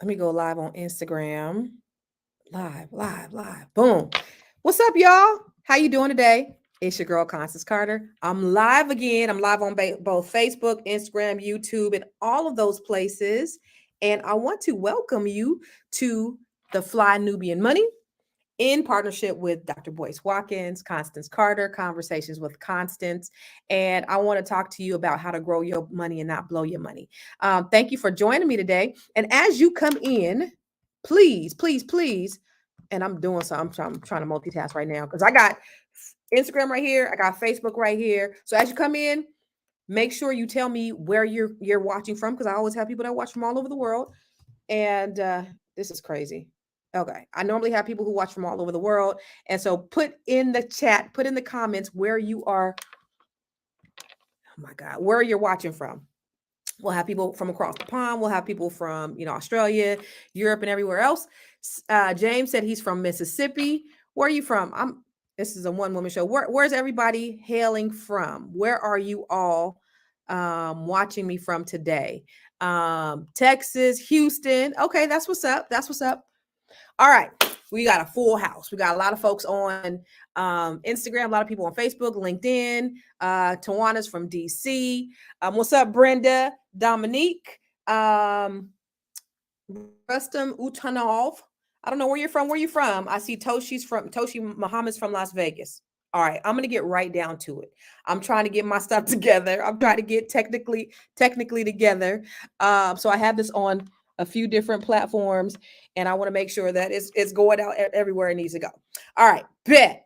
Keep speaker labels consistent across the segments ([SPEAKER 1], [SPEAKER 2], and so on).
[SPEAKER 1] Let me go live on Instagram. Live. Boom. What's up, y'all? How you doing today? It's your girl, Constance Carter. I'm live again. I'm live on both Facebook, Instagram, YouTube, and all of those places. And I want to welcome you to the Fly Nubian Money in partnership with Dr. Boyce Watkins, Constance Carter, Conversations with Constance. And I want to talk to you about how to grow your money and not blow your money. Thank you for joining me today. And as you come in, please, and I'm doing so. I'm trying to multitask right now because I got Instagram right here. I got Facebook right here. So as you come in, make sure you tell me where you're watching from because I always have people that watch from all over the world. And this is crazy. Okay. I normally have people who watch from all over the world. And so put in the chat, put in the comments where you are. Oh my God, where you're watching from. We'll have people from across the pond. We'll have people from, Australia, Europe, and everywhere else. James said he's from Mississippi. Where are you from? This is a one-woman show. Where's everybody hailing from? Where are you all watching me from today? Texas, Houston. Okay, that's what's up. All right. We got a full house. We got a lot of folks on Instagram, a lot of people on Facebook, LinkedIn. Tawana's from DC. What's up, Brenda? Dominique. Rustam Utanov. I don't know where you're from. Where you from? I see Toshi Muhammad's from Las Vegas. All right, I'm gonna get right down to it. I'm trying to get my stuff together. I'm trying to get technically together. So I have this on a few different platforms, and I want to make sure that it's going out everywhere it needs to go. All right, bet.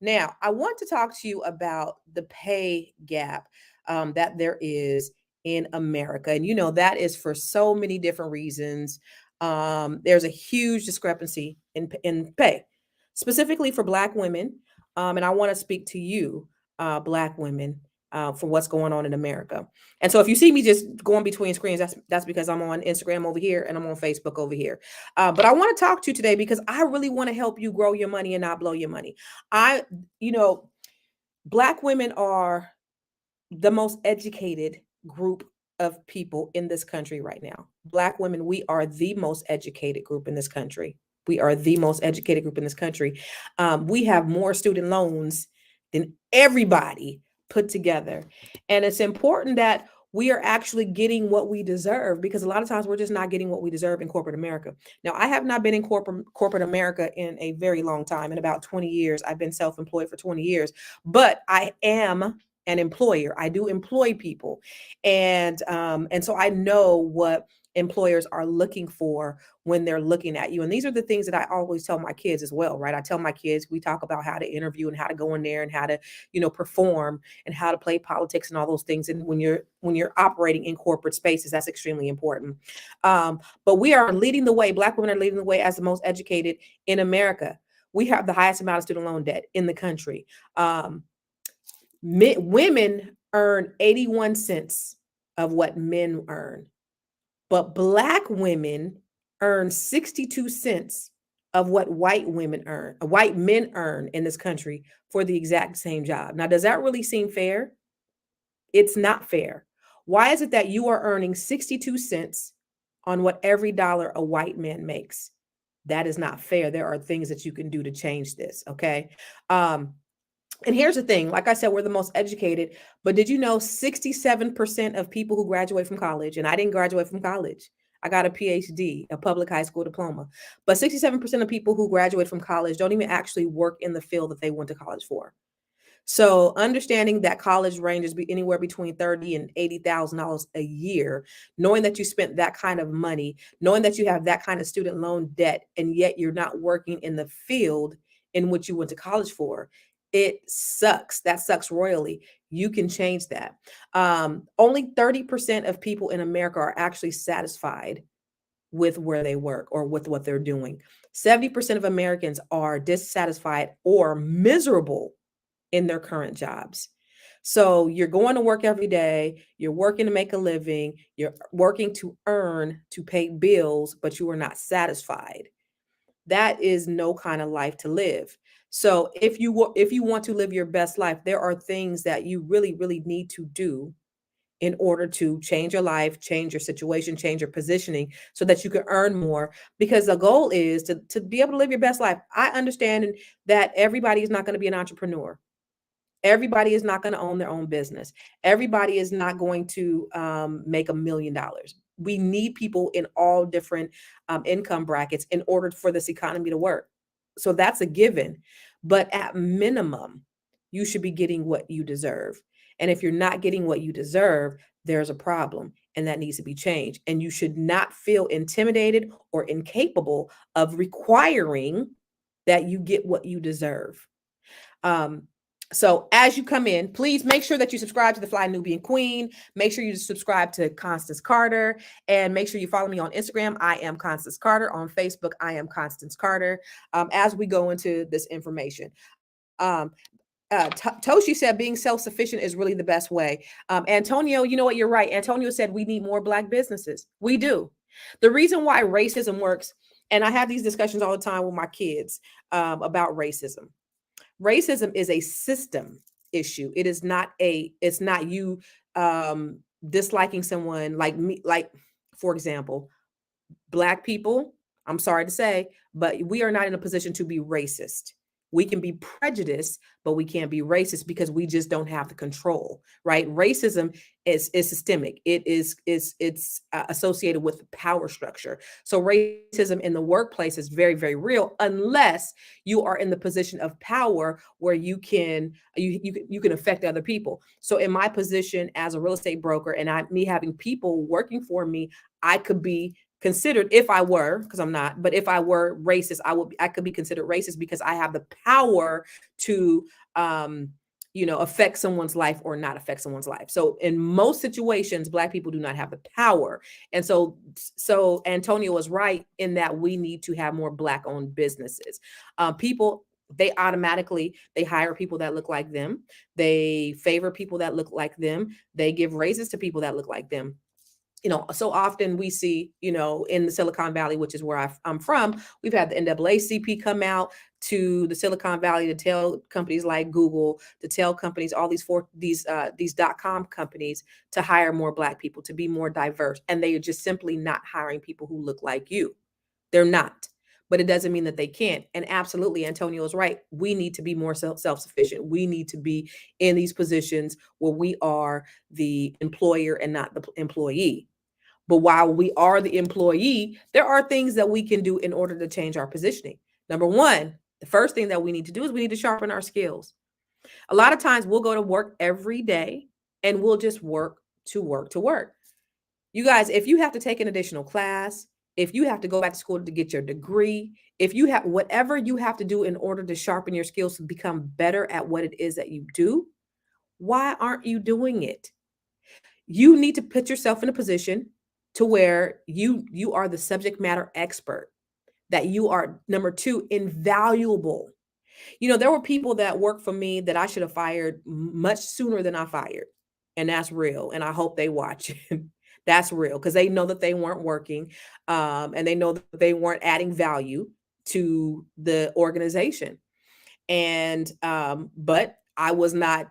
[SPEAKER 1] Now I want to talk to you about the pay gap that there is in America, and that is for so many different reasons. There's a huge discrepancy in pay, specifically for Black women. And I want to speak to you, Black women, for what's going on in America. And so if you see me just going between screens, that's because I'm on Instagram over here and I'm on Facebook over here. But I want to talk to you today because I really want to help you grow your money and not blow your money. Black women are the most educated group of people in this country right now. Black women, we are the most educated group in this country. We are the most educated group in this country. We have more student loans than everybody put together. And it's important that we are actually getting what we deserve because a lot of times we're just not getting what we deserve in corporate America. Now, I have not been in corporate America in a very long time, in about 20 years. I've been self-employed for 20 years, but I am an employer. I do employ people. And so I know what employers are looking for when they're looking at you. And these are the things that I always tell my kids as well, right? I tell my kids, we talk about how to interview and how to go in there and how to, perform and how to play politics and all those things. And when you're operating in corporate spaces, that's extremely important. But we are leading the way. Black women are leading the way as the most educated in America. We have the highest amount of student loan debt in the country. Women earn 81 cents of what men earn, but Black women earn 62 cents of what white men earn in this country for the exact same job. Now, does that really seem fair? It's not fair. Why is it that you are earning 62 cents on what every dollar a white man makes? That is not fair. There are things that you can do to change this, okay? And here's the thing, like I said, we're the most educated, but did you know 67% of people who graduate from college, and I didn't graduate from college, I got a PhD, a public high school diploma, but 67% of people who graduate from college don't even actually work in the field that they went to college for. So understanding that college ranges be anywhere between $30,000 and $80,000 a year, knowing that you spent that kind of money, knowing that you have that kind of student loan debt, and yet you're not working in the field in which you went to college for, it sucks. That sucks royally. You can change that. Only 30% of people in America are actually satisfied with where they work or with what they're doing. 70% of Americans are dissatisfied or miserable in their current jobs. So you're going to work every day, you're working to make a living, you're working to earn to pay bills, but you are not satisfied. That is no kind of life to live. So if you want to live your best life, there are things that you really need to do in order to change your life, change your situation, change your positioning so that you can earn more. Because the goal is to be able to live your best life. I understand that everybody is not going to be an entrepreneur. Everybody is not going to own their own business. Everybody is not going to make $1 million. We need people in all different income brackets in order for this economy to work. So that's a given. But at minimum, you should be getting what you deserve. And if you're not getting what you deserve, there's a problem and that needs to be changed. And you should not feel intimidated or incapable of requiring that you get what you deserve. Um, so as you come in, please make sure that you subscribe to the Fly Nubian Queen. Make sure you subscribe to Constance Carter, and make sure you follow me on Instagram. I am Constance Carter. On Facebook, I am Constance Carter. As we go into this information, Toshi said being self-sufficient is really the best way. Antonio, you know what? You're right. Antonio said we need more Black businesses. We do. The reason why racism works, and I have these discussions all the time with my kids about racism. Racism is a system issue. It's not you disliking someone like me. Like, for example, Black people, I'm sorry to say, but we are not in a position to be racist. We can be prejudiced, but we can't be racist because we just don't have the control, right? Racism is systemic. It's associated with power structure. So racism in the workplace is very, very real unless you are in the position of power where you can affect other people. So in my position as a real estate broker and me having people working for me, I could be considered, if I were, because I'm not, but if I were racist, I could be considered racist because I have the power to affect someone's life or not affect someone's life. So in most situations, Black people do not have the power. And so Antonio was right in that we need to have more Black owned businesses. People, they hire people that look like them. They favor people that look like them. They give raises to people that look like them. So often we see, in the Silicon Valley, which is where I'm from, we've had the NAACP come out to the Silicon Valley to tell companies like Google, to tell companies, all these .com companies, to hire more Black people, to be more diverse. And they are just simply not hiring people who look like you. They're not. But it doesn't mean that they can't. And absolutely, Antonio is right. We need to be more self-sufficient. We need to be in these positions where we are the employer and not the employee. But while we are the employee, there are things that we can do in order to change our positioning. Number one, the first thing that we need to do is we need to sharpen our skills. A lot of times we'll go to work every day and we'll just work to work to work. You guys, if you have to take an additional class, if you have to go back to school to get your degree, if you have whatever you have to do in order to sharpen your skills to become better at what it is that you do, why aren't you doing it? You need to put yourself in a position to where you are the subject matter expert, that you are, number two, invaluable. There were people that worked for me that I should have fired much sooner than I fired. And that's real. And I hope they watch. That's real because they know that they weren't working, and they know that they weren't adding value to the organization. And but I was not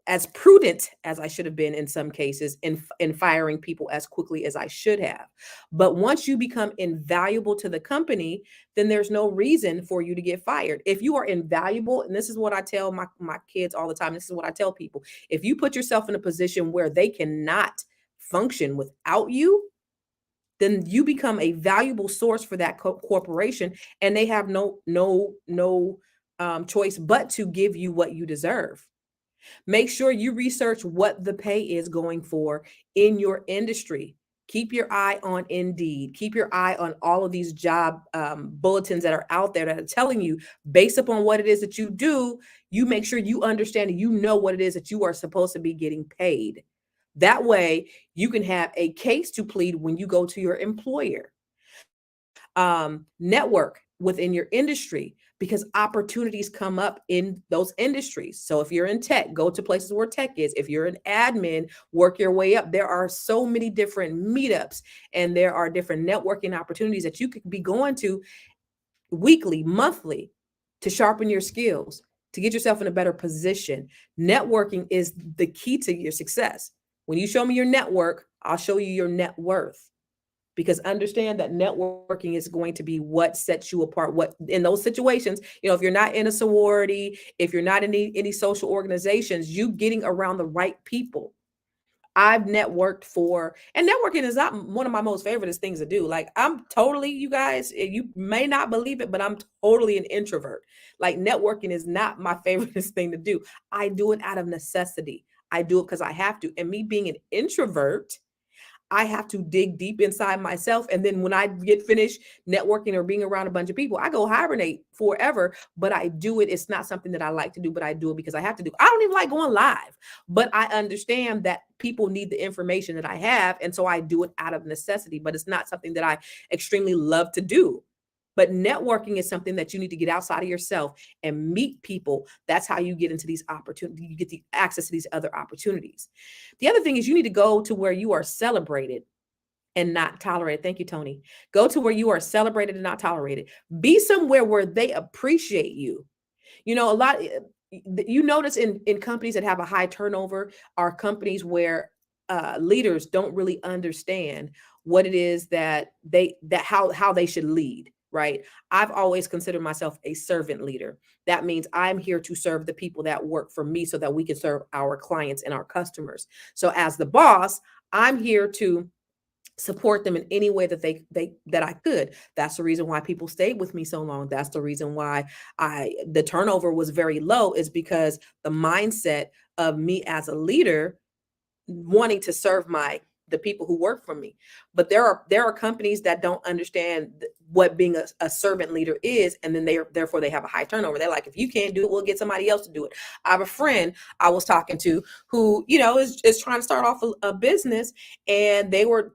[SPEAKER 1] as prudent as I should have been in some cases in firing people as quickly as I should have. But once you become invaluable to the company, then there's no reason for you to get fired. If you are invaluable, and this is what I tell my kids all the time, this is what I tell people, if you put yourself in a position where they cannot function without you, then you become a valuable source for that corporation, and they have no choice but to give you what you deserve. Make sure you research what the pay is going for in your industry. Keep your eye on Indeed. Keep your eye on all of these job bulletins that are out there that are telling you, based upon what it is that you do, you make sure you understand and you know what it is that you are supposed to be getting paid. That way, you can have a case to plead when you go to your employer. Network within your industry, because opportunities come up in those industries. So if you're in tech, go to places where tech is. If you're an admin, work your way up. There are so many different meetups and there are different networking opportunities that you could be going to weekly, monthly, to sharpen your skills, to get yourself in a better position. Networking is the key to your success. When you show me your network, I'll show you your net worth. Because understand that networking is going to be what sets you apart. What in those situations, if you're not in a sorority, if you're not in any social organizations, you getting around the right people. I've networked for, and networking is not one of my most favorite things to do. Like, I'm totally, you guys, you may not believe it, but I'm totally an introvert. Like, networking is not my favorite thing to do. I do it out of necessity. I do it because I have to. And me being an introvert, I have to dig deep inside myself. And then when I get finished networking or being around a bunch of people, I go hibernate forever. But I do it. It's not something that I like to do, but I do it because I have to do. I don't even like going live, but I understand that people need the information that I have. And so I do it out of necessity, but it's not something that I extremely love to do. But networking is something that you need to get outside of yourself and meet people. That's how you get into these opportunities. You get the access to these other opportunities. The other thing is you need to go to where you are celebrated and not tolerated. Thank you, Tony. Go to where you are celebrated and not tolerated. Be somewhere where they appreciate you. A lot, you notice in companies that have a high turnover are companies where leaders don't really understand what it is that how they should lead. Right. I've always considered myself a servant leader. That means I'm here to serve the people that work for me so that we can serve our clients and our customers. So as the boss, I'm here to support them in any way that that I could. That's the reason why people stayed with me so long. That's the reason why the turnover was very low, is because the mindset of me as a leader wanting to serve the people who work for me. But there are companies that don't understand what being a servant leader is, and then therefore they have a high turnover. They're like, if you can't do it, we'll get somebody else to do it. I have a friend I was talking to who is trying to start off a business, and they were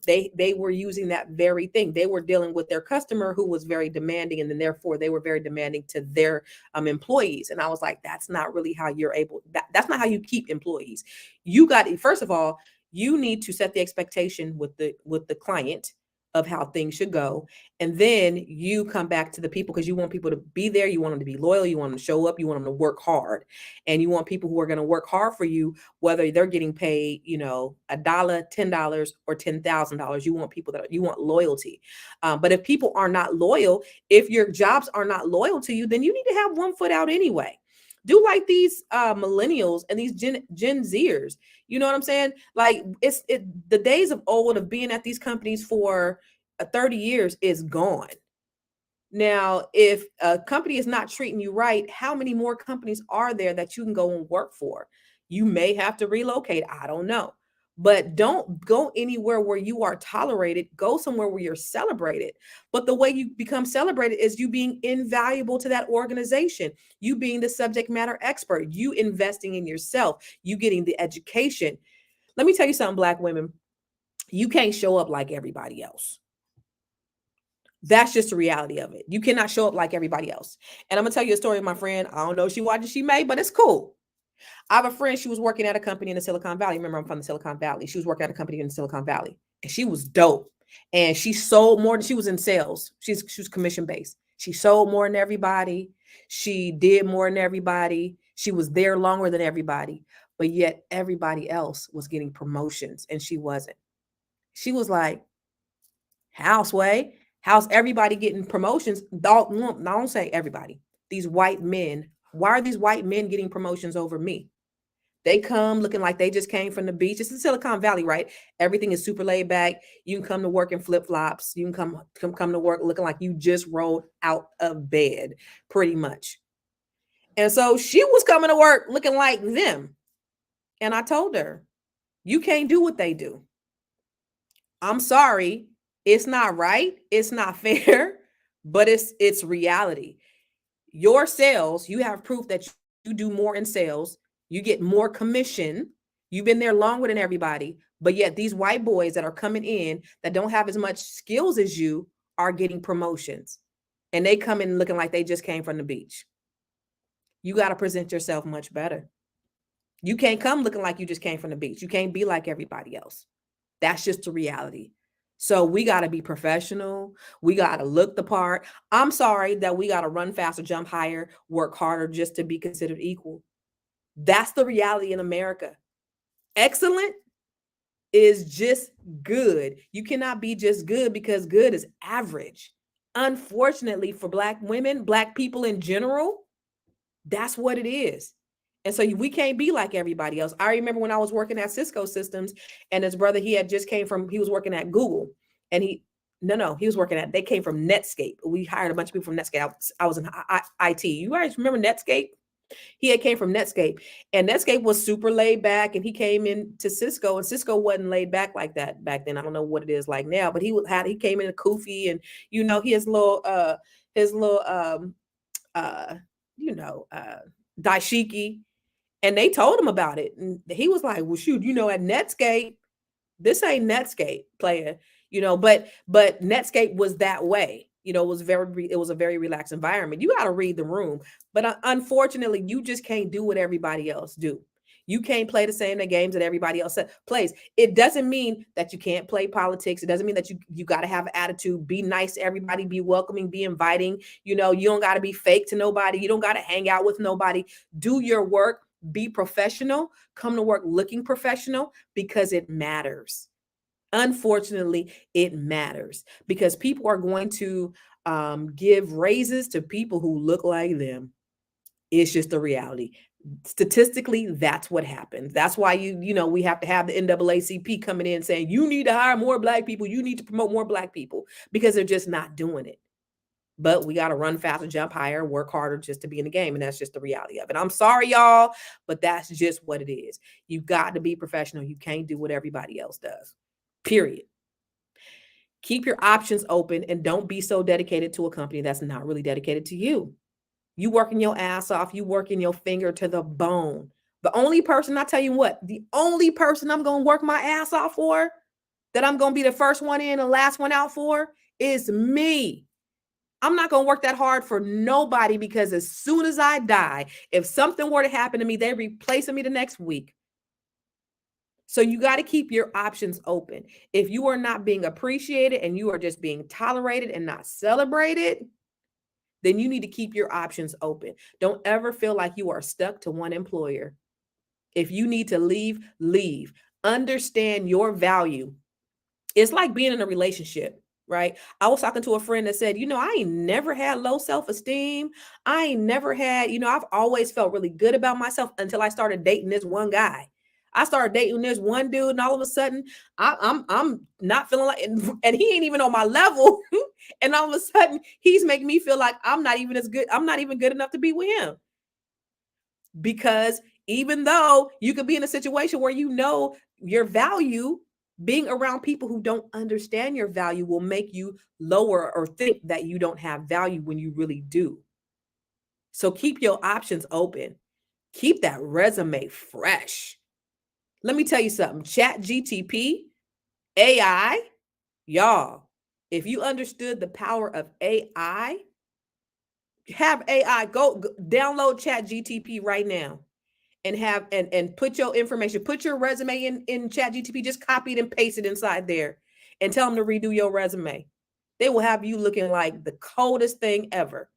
[SPEAKER 1] using that very thing. They were dealing with their customer who was very demanding, and then therefore they were very demanding to their employees. And I was like, that's not really how you're able. That's not how you keep employees. You got, first of all, you need to set the expectation with the client of how things should go. And then you come back to the people, because you want people to be there. You want them to be loyal. You want them to show up. You want them to work hard. And you want people who are going to work hard for you, whether they're getting paid, $1, $10, or $10,000. You want people you want loyalty. But if people are not loyal, if your jobs are not loyal to you, then you need to have one foot out anyway. Do like these millennials and these Gen Zers. You know what I'm saying? Like, the days of old of being at these companies for 30 years is gone. Now, if a company is not treating you right, how many more companies are there that you can go and work for? You may have to relocate. I don't know. But don't go anywhere where you are tolerated. Go somewhere where you're celebrated. But the way you become celebrated is you being invaluable to that organization, you being the subject matter expert, you investing in yourself, you getting the education. Let me tell you something, Black women, you can't show up like everybody else. That's just the reality of it. You cannot show up like everybody else. And I'm going to tell you a story of my friend. I don't know if she watched, she may, but it's cool. I have a friend, she was working at a company in the Silicon Valley. Remember, I'm from the Silicon Valley. She was working at a company in the Silicon Valley, and she was dope. And she sold more than, she was in sales. She was commission based. She sold more than everybody. She did more than everybody. She was there longer than everybody. But yet everybody else was getting promotions and she wasn't. She was like, Houseway, how's everybody getting promotions? Don't say everybody. These white men. Why are these white men getting promotions over me? They come looking like they just came from the beach. It's in Silicon Valley, right? Everything is super laid back. You can come to work in flip-flops. You can come to work looking like you just rolled out of bed, pretty much. And so she was coming to work looking like them. And I told her, you can't do what they do. I'm sorry. It's not right. It's not fair, but it's reality. Your sales, you have proof that you do more in sales. You get more commission. You've been there longer than everybody, but yet these white boys that are coming in that don't have as much skills as you are getting promotions, and they come in looking like they just came from the beach. You got to present yourself much better. You can't come looking like you just came from the beach. You can't be like everybody else. That's just the reality. So we got to be professional. We got to look the part. I'm sorry that we got to run faster, jump higher, work harder just to be considered equal. That's the reality in America. Excellent? is just good. You cannot be just good because good is average. Unfortunately, for Black women, Black people in general, that's what it is. And so we can't be like everybody else. I remember when I was working at Cisco Systems, and his brother, he had just came from, he was working at Google, and no, he was working at, they came from Netscape. We hired a bunch of people from Netscape. I was in IT. You guys remember Netscape? He had came from Netscape, and Netscape was super laid back, and he came into Cisco, and Cisco wasn't laid back like that back then. I don't know what it is like now, but he came in a kufi, and his little uh you know dashiki, and they told him about it, and he was like, well, shoot, at Netscape, this ain't Netscape player, but Netscape was that way. It was a very relaxed environment. You got to read the room, but unfortunately, you just can't do what everybody else do. You can't play the same games that everybody else plays. It doesn't mean that you can't play politics. It doesn't mean that you got to have an attitude, be nice to everybody, be welcoming, be inviting. You don't got to be fake to nobody. You don't got to hang out with nobody. Do your work, be professional, come to work looking professional, because it matters. Unfortunately, it matters, because people are going to give raises to people who look like them. It's just the reality. Statistically, that's what happens. That's why we have to have the NAACP coming in saying you need to hire more Black people. You need to promote more Black people, because they're just not doing it. But we got to run faster, jump higher, work harder just to be in the game. And that's just the reality of it. I'm sorry, y'all, but that's just what it is. You got to be professional. You can't do what everybody else does. Period. Keep your options open, and don't be so dedicated to a company that's not really dedicated to you. You working your ass off. You working your finger to the bone. The only person, I tell you what, the only person I'm going to work my ass off for, that I'm going to be the first one in and last one out for, is me. I'm not going to work that hard for nobody, because as soon as I die, if something were to happen to me, they're replacing me the next week. So you got to keep your options open. If you are not being appreciated and you are just being tolerated and not celebrated, then you need to keep your options open. Don't ever feel like you are stuck to one employer. If you need to leave, leave. Understand your value. It's like being in a relationship, right? I was talking to a friend that said, I ain't never had low self-esteem. I ain't never had, I've always felt really good about myself until I started dating this one guy. I started dating this one dude, and all of a sudden, I'm not feeling like, and he ain't even on my level. And all of a sudden, he's making me feel like I'm not even as good. I'm not even good enough to be with him. Because even though you could be in a situation where your value, being around people who don't understand your value will make you lower or think that you don't have value when you really do. So keep your options open. Keep that resume fresh. Let me tell you something. ChatGTP, AI, y'all, if you understood the power of AI, have AI go download ChatGTP right now and have and put your information, put your resume in ChatGTP, just copy it and paste it inside there and tell them to redo your resume. They will have you looking like the coldest thing ever.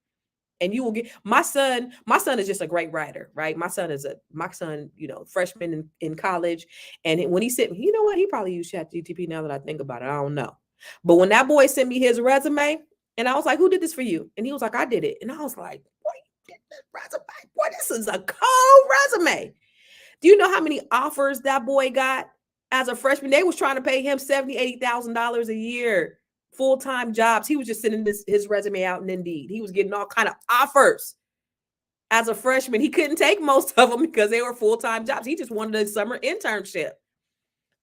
[SPEAKER 1] And you will get my son is just a great writer, right? My son, freshman in college. And when he sent me, you know what? He probably used ChatGTP now that I think about it. I don't know. But when that boy sent me his resume, and I was like, who did this for you? And he was like, I did it. And I was like, boy, you did this resume? Boy, this is a cold resume. Do you know how many offers that boy got as a freshman? They was trying to pay him $70,000, $80,000 a year. Full-time jobs. He was just sending his resume out in Indeed. He was getting all kind of offers as a freshman. He couldn't take most of them because they were full-time jobs. He just wanted a summer internship.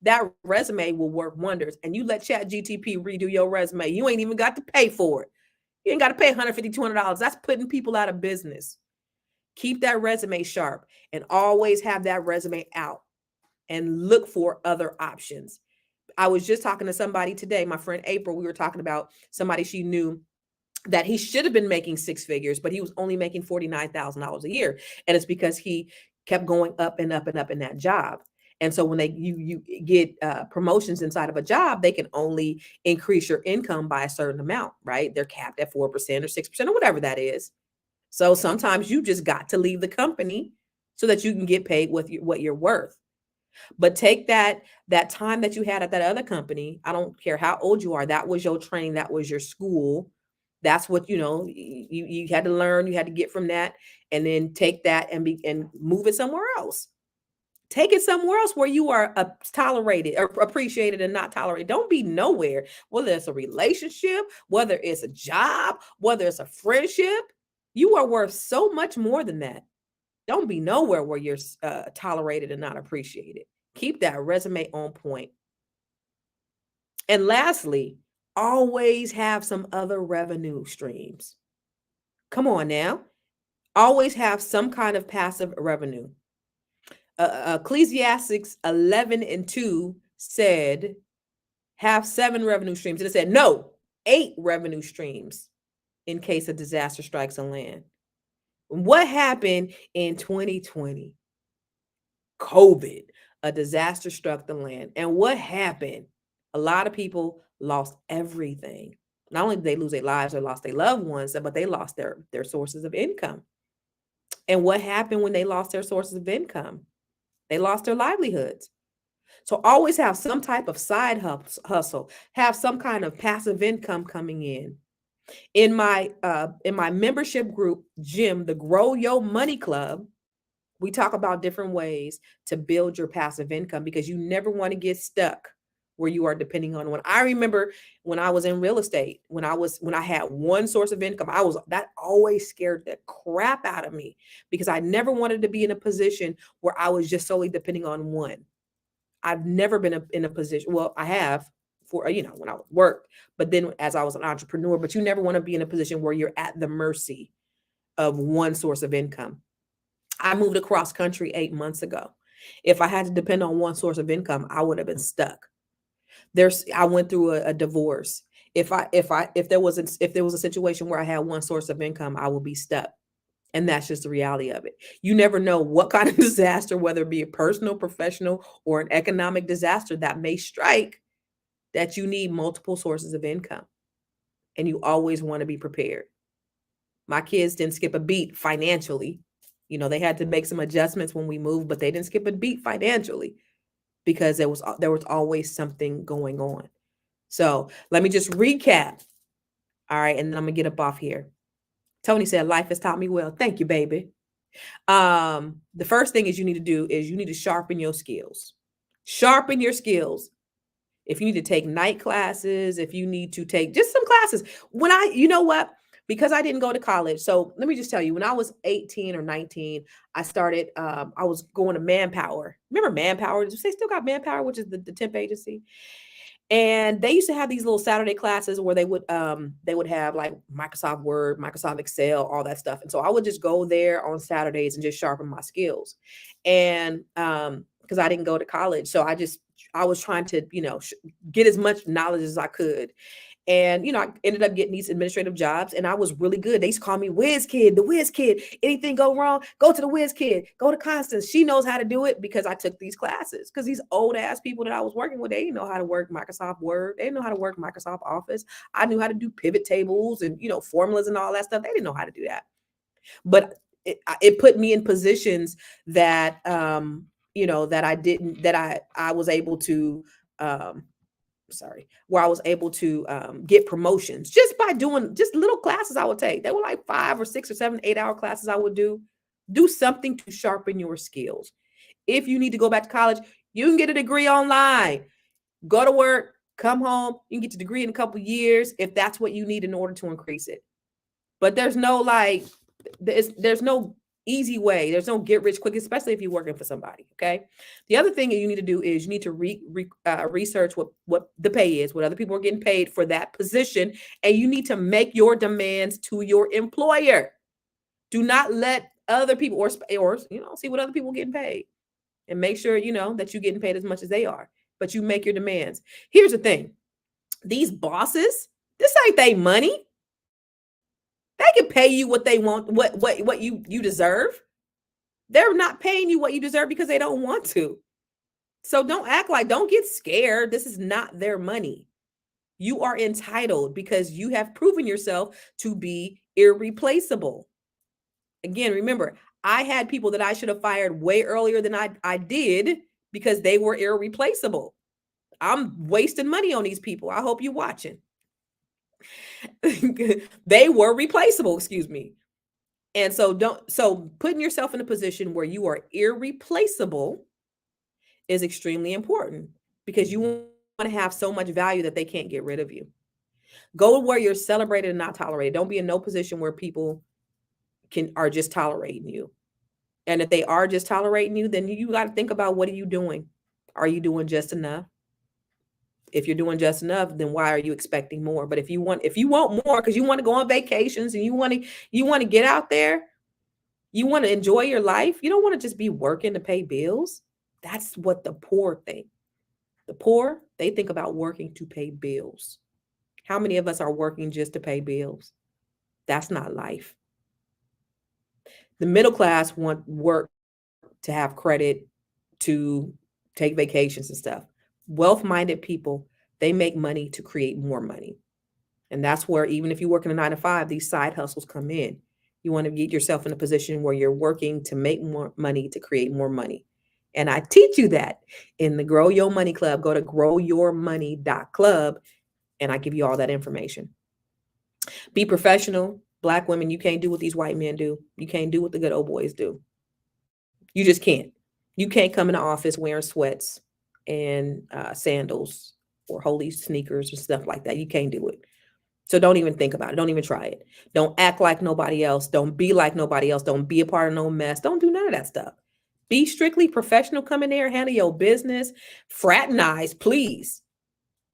[SPEAKER 1] That resume will work wonders. And you let ChatGTP redo your resume. You ain't even got to pay for it. You ain't got to pay $150, $200. That's putting people out of business. Keep that resume sharp and always have that resume out and look for other options. I was just talking to somebody today, my friend April. We were talking about somebody she knew that he should have been making six figures, but he was only making $49,000 a year. And it's because he kept going up and up and up in that job. And so when you get promotions inside of a job, they can only increase your income by a certain amount, right? They're capped at 4% or 6% or whatever that is. So sometimes you just got to leave the company so that you can get paid what you're worth. But take that time that you had at that other company. I don't care how old you are. That was your training. That was your school. That's what you had to learn. You had to get from that, and then take that and move it somewhere else. Take it somewhere else where you are tolerated or appreciated and not tolerated. Don't be nowhere. Whether it's a relationship, whether it's a job, whether it's a friendship, you are worth so much more than that. Don't be nowhere where you're tolerated and not appreciated. Keep that resume on point. And lastly, always have some other revenue streams. Come on now. Always have some kind of passive revenue. Ecclesiastics 11:2 said, have 7 revenue streams. And it said, no, 8 revenue streams in case a disaster strikes on land. What happened in 2020? COVID, a disaster struck the land. And what happened? A lot of people lost everything. Not only did they lose their lives or lost their loved ones, but they lost their sources of income. And what happened when they lost their sources of income? They lost their livelihoods. So always have some type of side hustle, have some kind of passive income coming in. In my membership group, Jim, the Grow Your Money Club, we talk about different ways to build your passive income because you never want to get stuck where you are depending on one. I remember when I was in real estate, when I had one source of income, that always scared the crap out of me because I never wanted to be in a position where I was just solely depending on one. I've never been in a position. Well, I have for, when I worked, but then as I was an entrepreneur, but you never want to be in a position where you're at the mercy of one source of income. I moved across country 8 months ago. If I had to depend on one source of income, I would have been stuck. I went through a divorce. If there was a situation where I had one source of income, I would be stuck. And that's just the reality of it. You never know what kind of disaster, whether it be a personal, professional, or an economic disaster that may strike, that you need multiple sources of income. And you always want to be prepared. My kids didn't skip a beat financially. They had to make some adjustments when we moved, but they didn't skip a beat financially because there was always something going on. So let me just recap. All right. And then I'm going to get up off here. Tony said, life has taught me well. Thank you, baby. The first thing you need to do is you need to sharpen your skills. Sharpen your skills. If you need to take night classes, if you need to take just some classes. Because I didn't go to college. So let me just tell you, when I was 18 or 19, I started, I was going to Manpower. Remember Manpower? They still got Manpower, which is the temp agency. And they used to have these little Saturday classes where they would have like Microsoft Word, Microsoft Excel, all that stuff. And so I would just go there on Saturdays and just sharpen my skills. And because I didn't go to college, so I was trying to, get as much knowledge as I could. And, I ended up getting these administrative jobs and I was really good. They used to call me Whiz Kid, the Whiz Kid. Anything go wrong, go to the Whiz Kid, go to Constance. She knows how to do it because I took these classes. Because these old ass people that I was working with, they didn't know how to work Microsoft Word. They didn't know how to work Microsoft Office. I knew how to do pivot tables and, formulas and all that stuff. They didn't know how to do that. But it put me in positions that, that I was able to, where I was able to get promotions just by doing just little classes I would take. They were like 5 or 6 or 7, 8-hour classes I would do. Do something to sharpen your skills. If you need to go back to college, you can get a degree online. Go to work, come home. You can get your degree in a couple of years if that's what you need in order to increase it. But there's no there's no easy way. There's no get rich quick, especially if you're working for somebody. Okay. The other thing you need to do is you need to research what the pay is, what other people are getting paid for that position. And you need to make your demands to your employer. Do not let other people or see what other people are getting paid and make sure, that you're getting paid as much as they are, but you make your demands. Here's the thing. These bosses, this ain't their money. They can pay you what they want, what you deserve. They're not paying you what you deserve because they don't want to. So don't get scared. This is not their money. You are entitled because you have proven yourself to be irreplaceable. Again, remember, I had people that I should have fired way earlier than I did because they were irreplaceable. I'm wasting money on these people. I hope you're watching. They were replaceable, excuse me. And so putting yourself in a position where you are irreplaceable is extremely important because you want to have so much value that they can't get rid of you. Go where you're celebrated and not tolerated. Don't be in no position where people can are just tolerating you. And if they are just tolerating you, then you got to think about, what are you doing? Are you doing just enough? If you're doing just enough, then why are you expecting more? But if you want more because you want to go on vacations and you want to get out there, you want to enjoy your life, you don't want to just be working to pay bills. That's what the poor think. The poor, they think about working to pay bills. How many of us are working just to pay bills? That's not life. The middle class want work to have credit, to take vacations and stuff. Wealth-minded people, they make money to create more money. And that's where, even if you work in a 9 to 5, these side hustles come in. You want to get yourself in a position where you're working to make more money, to create more money. And I teach you that in the Grow Your Money Club. Go to growyourmoney.club and I give you all that information. Be professional. Black women, you can't do what these white men do. You can't do what the good old boys do. You just can't. You can't come in the office wearing sweats and sandals or holy sneakers or stuff like that. You can't do it. So don't even think about it. Don't even try it. Don't act like nobody else. Don't be like nobody else. Don't be a part of no mess. Don't do none of that stuff. Be strictly professional. Come in there, handle your business. Fraternize, please.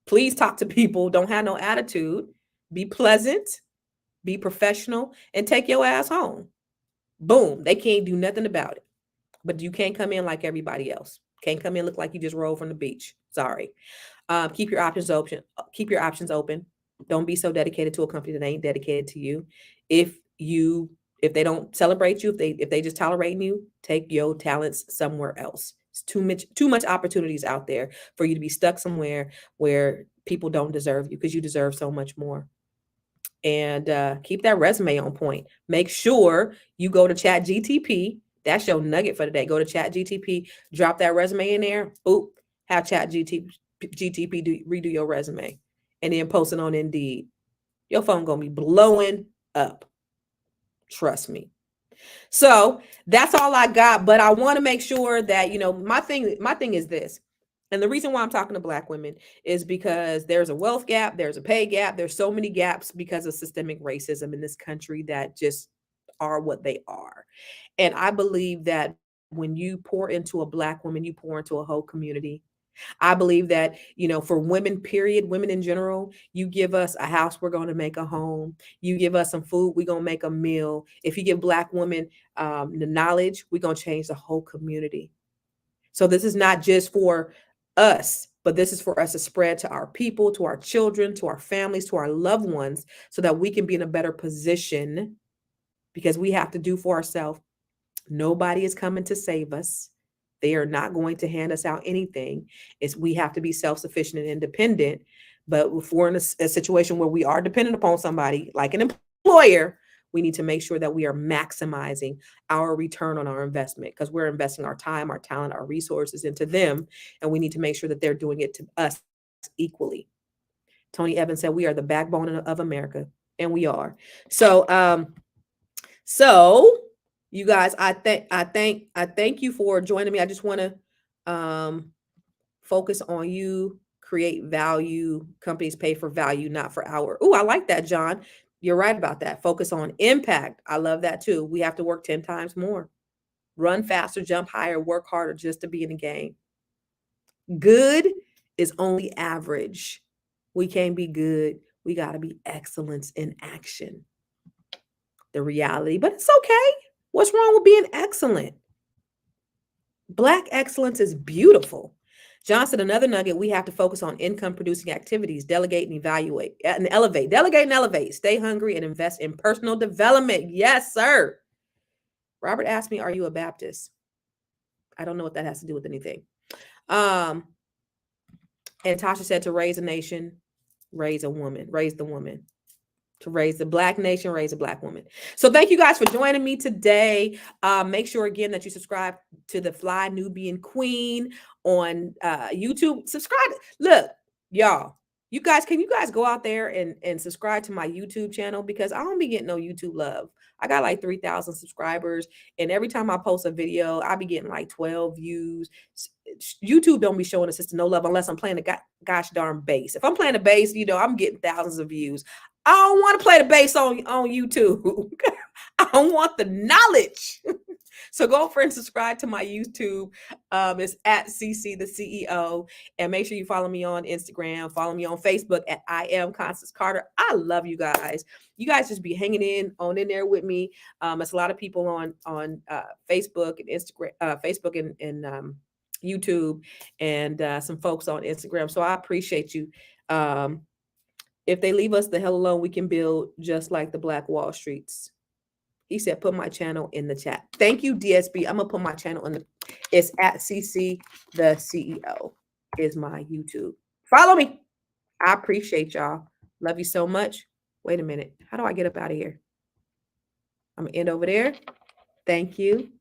[SPEAKER 1] Please talk to people. Don't have no attitude. Be pleasant. Be professional and take your ass home. Boom. They can't do nothing about it. But you can't come in like everybody else. Can't come in look like you just rolled from the beach. Sorry. Keep your options open. Keep your options open. Don't be so dedicated to a company that ain't dedicated to you. If you if they don't celebrate you, if they just tolerating you, take your talents somewhere else. It's too much opportunities out there for you to be stuck somewhere where people don't deserve you, because you deserve so much more. And keep that resume on point. Make sure you go to Chat GTP. That's your nugget for today. Go to Chat GTP, drop that resume in there. Boop, have Chat GTP redo your resume, and then post it on Indeed. Your phone gonna be blowing up. Trust me. So that's all I got. But I want to make sure that, my thing is this. And the reason why I'm talking to Black women is because there's a wealth gap, there's a pay gap, there's so many gaps because of systemic racism in this country that just are what they are. And I believe that when you pour into a Black woman, you pour into a whole community. I believe that, for women, period, women in general, you give us a house, we're going to make a home. You give us some food, we're going to make a meal. If you give Black women the knowledge, we're going to change the whole community. So this is not just for us, but this is for us to spread to our people, to our children, to our families, to our loved ones, so that we can be in a better position, because we have to do for ourselves. Nobody is coming to save us. They are not going to hand us out anything. We have to be self-sufficient and independent. But if we're in a situation where we are dependent upon somebody like an employer, we need to make sure that we are maximizing our return on our investment, because we're investing our time, our talent, our resources into them. And we need to make sure that they're doing it to us equally. Tony Evans said, we are the backbone of America. And we are. So you guys, I thank you for joining me. I just want to focus on you, create value. Companies pay for value, not for hour. Oh, I like that, John. You're right about that. Focus on impact. I love that too. We have to work 10 times more. Run faster, jump higher, work harder just to be in the game. Good is only average. We can't be good. We got to be excellence in action. The reality, but it's okay. What's wrong with being excellent? Black excellence is beautiful. John said, another nugget, we have to focus on income producing activities, delegate and evaluate and elevate. Delegate and elevate. Stay hungry and invest in personal development. Yes, sir. Robert asked me, are you a Baptist? I don't know what that has to do with anything. And Tasha said, to raise a nation, raise a woman, raise the woman. to raise the Black nation, raise a Black woman. So thank you guys for joining me today. Make sure again that you subscribe to the Fly Nubian Queen on YouTube. Subscribe. Look, y'all. Can you guys go out there and subscribe to my YouTube channel, because I don't be getting no YouTube love. I got like 3,000 subscribers, and every time I post a video, I be getting like 12 views. YouTube don't be showing a sister no love unless I'm playing a gosh darn bass. If I'm playing a bass, I'm getting thousands of views. I don't want to play the bass on YouTube. I don't want the knowledge. So go over and subscribe to my YouTube. It's at CC the CEO. And make sure you follow me on Instagram. Follow me on Facebook at I am Constance Carter. I love you guys. You guys just be hanging in there with me. It's a lot of people on Facebook and Instagram, Facebook and YouTube, and some folks on Instagram. So I appreciate you. If they leave us the hell alone, we can build just like the Black Wall Streets. He said, put my channel in the chat. Thank you, DSB. I'm going to put my channel it's at CC the CEO is my YouTube. Follow me. I appreciate y'all. Love you so much. Wait a minute. How do I get up out of here? I'm going to end over there. Thank you.